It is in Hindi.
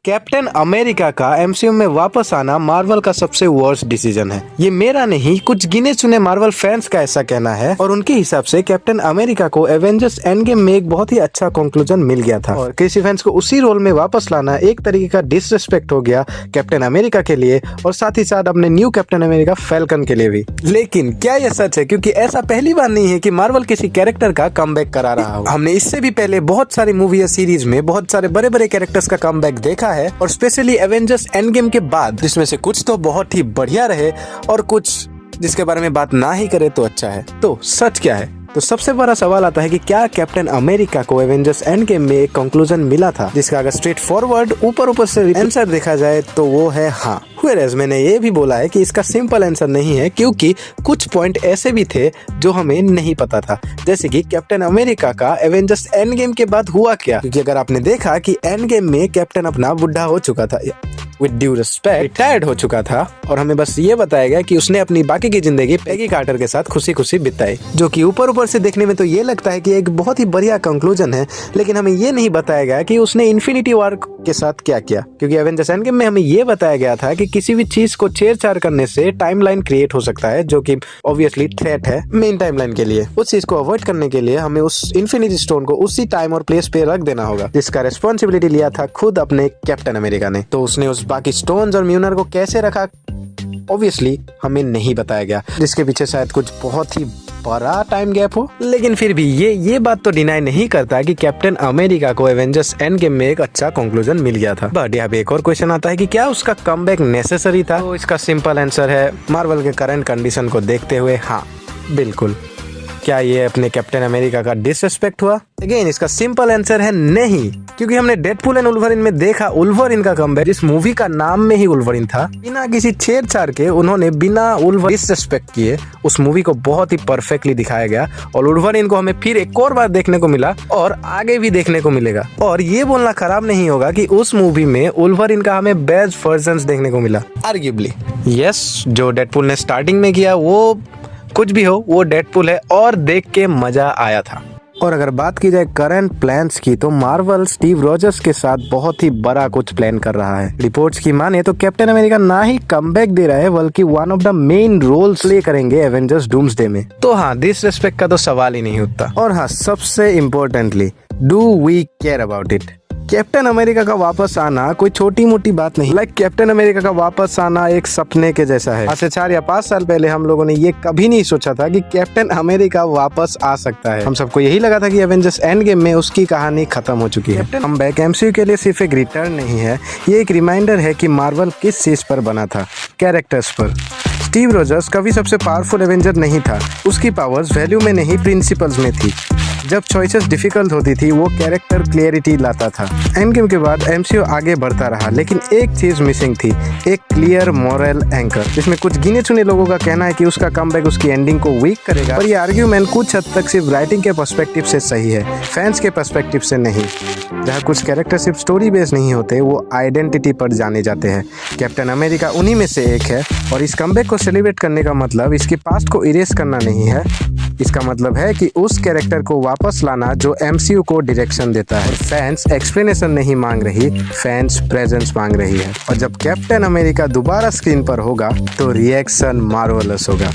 कैप्टन अमेरिका का एमसीयू में वापस आना मार्वल का सबसे वर्स्ट डिसीजन है। ये मेरा नहीं, कुछ गिने चुने मार्वल फैंस का ऐसा कहना है और उनके हिसाब से कैप्टन अमेरिका को एवेंजर्स एंड गेम में एक बहुत ही अच्छा कंक्लूजन मिल गया था और किसी फैंस को उसी रोल में वापस लाना एक तरीके का डिसरिस्पेक्ट हो गया कैप्टन अमेरिका के लिए और साथ ही साथ अपने न्यू कैप्टन अमेरिका फैल्कन के लिए भी। लेकिन क्या यह सच है? क्योंकि ऐसा पहली बार नहीं है कि मार्वल किसी कैरेक्टर का कमबैक करा रहा हो। हमने इससे भी पहले बहुत सारी मूवी या सीरीज में बहुत सारे बड़े बड़े कैरेक्टर्स का कमबैक देखा है और स्पेशली एवेंजर्स एंड गेम के बाद, जिसमें से कुछ तो बहुत ही बढ़िया रहे और कुछ जिसके बारे में बात ना ही करे तो अच्छा है। तो सच क्या है? तो सबसे बड़ा सवाल आता है कि क्या कैप्टन अमेरिका को एवेंजर्स एंड गेम में एक कंक्लूजन मिला था, जिसका अगर स्ट्रेट फॉरवर्ड ऊपर से आंसर देखा जाए तो वो है हाँ। Whereas मैंने ये भी बोला है कि इसका सिंपल आंसर नहीं है, क्योंकि कुछ पॉइंट ऐसे भी थे जो हमें नहीं पता था, जैसे कि कैप्टन अमेरिका का एवेंजर्स एंड गेम के बाद हुआ क्या। क्योंकि अगर आपने देखा कि एंड गेम में कैप्टन अपना बुढ़ा हो चुका था, विद ड्यू रिस्पेक्ट रिटायर्ड हो चुका था और हमें बस ये बताया गया कि उसने अपनी बाकी की जिंदगी पेगी कार्टर के साथ खुशी खुशी बिताई, जो कि ऊपर से देखने में तो ये लगता है कि एक बहुत ही बढ़िया कंक्लूजन है। लेकिन हमें ये नहीं बताया गया कि उसने इन्फिनिटी वॉर के साथ क्या किया, क्योंकि एवेंजर्स एंड गेम में हमें ये बताया गया था कि किसी भी चीज को छेड़छाड़ करने से टाइमलाइन क्रिएट हो सकता है, जो कि ऑब्वियसली थ्रेट है मेन टाइमलाइन के लिए। उस चीज को अवॉइड करने के लिए हमें उस इन्फिनिटी स्टोन को उसी टाइम और प्लेस पे रख देना होगा, जिसका रिस्पॉन्सिबिलिटी लिया था खुद अपने कैप्टन अमेरिका ने। तो उसने उस बाकी स्टोन्स और म्यूनर को कैसे रखा ऑब्वियसली हमें नहीं बताया गया, जिसके पीछे शायद कुछ बहुत ही बड़ा टाइम गैप हो। लेकिन फिर भी ये बात तो डिनाई नहीं करता कि कैप्टन अमेरिका को एवेंजर्स एंड गेम में एक अच्छा कंक्लूजन मिल गया था। बट यहाँ पे एक और क्वेश्चन आता है कि क्या उसका कमबैक नेसेसरी था? तो इसका सिंपल आंसर है मार्वल के करंट कंडीशन को देखते हुए हाँ, बिल्कुल। क्या ये अपने कैप्टन अमेरिका का डिसरिस्पेक्ट हुआ? अगेन इसका सिंपल आंसर है नहीं, क्योंकि हमने डेडपूल एंड वुल्वरिन में देखा वुल्वरिन का कमबैक, इस मूवी का नाम में ही वुल्वरिन था। बिना किसी छेड़छाड़ के उन्होंने बिना वुल्वरिन डिसरिस्पेक्ट किए उस मूवी को बहुत ही परफेक्टली दिखाया गया और वुल्वरिन को हमें फिर एक और बार देखने को मिला और आगे भी देखने को मिलेगा। और ये बोलना खराब नहीं होगा कि उस मूवी में वुल्वरिन का हमें बेस्ट वर्जन देखने को मिला आर्ग्यूबली। यस, जो डेडपूल ने स्टार्टिंग में किया वो कुछ भी हो, वो डेडपूल है और देख के मजा आया था। और अगर बात की जाए करंट प्लान्स की, तो मार्वल स्टीव रॉजर्स के साथ बहुत ही बड़ा कुछ प्लान कर रहा है। रिपोर्ट्स की माने तो कैप्टन अमेरिका ना ही कमबैक दे रहा है, बल्कि one of the main roles play करेंगे एवेंजर्स डूम्सडे में। तो हाँ, डिसरिस्पेक्ट का तो सवाल ही नहीं उठता। और हाँ, सबसे importantly, do we care about it? Captain America का वापस आना कोई छोटी मोटी बात नहीं। कैप्टन अमेरिका का वापस आना एक सपने के जैसा है। आज से 4 या 5 साल पहले हम लोगों ने ये कभी नहीं सोचा था कि कैप्टन अमेरिका वापस आ सकता है। हम सबको यही लगा था कि एवेंजर्स एंड गेम में उसकी कहानी खत्म हो चुकी है। कमबैक एमसीयू के लिए सिर्फ एक रिटर्न नहीं है, ये एक रिमाइंडर है कि मार्वल किस चीज पर बना था, कैरेक्टर्स पर। स्टीव रॉजर्स कभी सबसे पावरफुल एवेंजर नहीं था, उसकी पावर्स वैल्यू में नहीं प्रिंसिपल्स में थी। जब चॉइसेस डिफिकल्ट होती थी वो कैरेक्टर क्लियरिटी लाता था। एंड गेम के बाद एमसीयू आगे बढ़ता रहा, लेकिन एक चीज मिसिंग थी, एक क्लियर मॉरल एंकर, जिसमें कुछ गिने चुने लोगों का कहना है कि उसका कमबैक उसकी एंडिंग को वीक करेगा। और ये आर्ग्यूमेंट कुछ हद तक सिर्फ राइटिंग के पर्सपेक्टिव से सही है, फैंस के पर्सपेक्टिव से नहीं। जहाँ कुछ कैरेक्टर सिर्फ स्टोरी बेस्ड नहीं होते, वो आइडेंटिटी पर जाने जाते हैं। कैप्टन अमेरिका उन्हीं में से एक है और इस कमबैक को सेलिब्रेट करने का मतलब इसके पास्ट को इरेज करना नहीं है। इसका मतलब है कि उस कैरेक्टर को वापस लाना जो एमसीयू को डायरेक्शन देता है। फैंस एक्सप्लेनेशन नहीं मांग रही, फैंस प्रेजेंस मांग रही है। और जब कैप्टन अमेरिका दोबारा स्क्रीन पर होगा तो रिएक्शन मार्वलस होगा।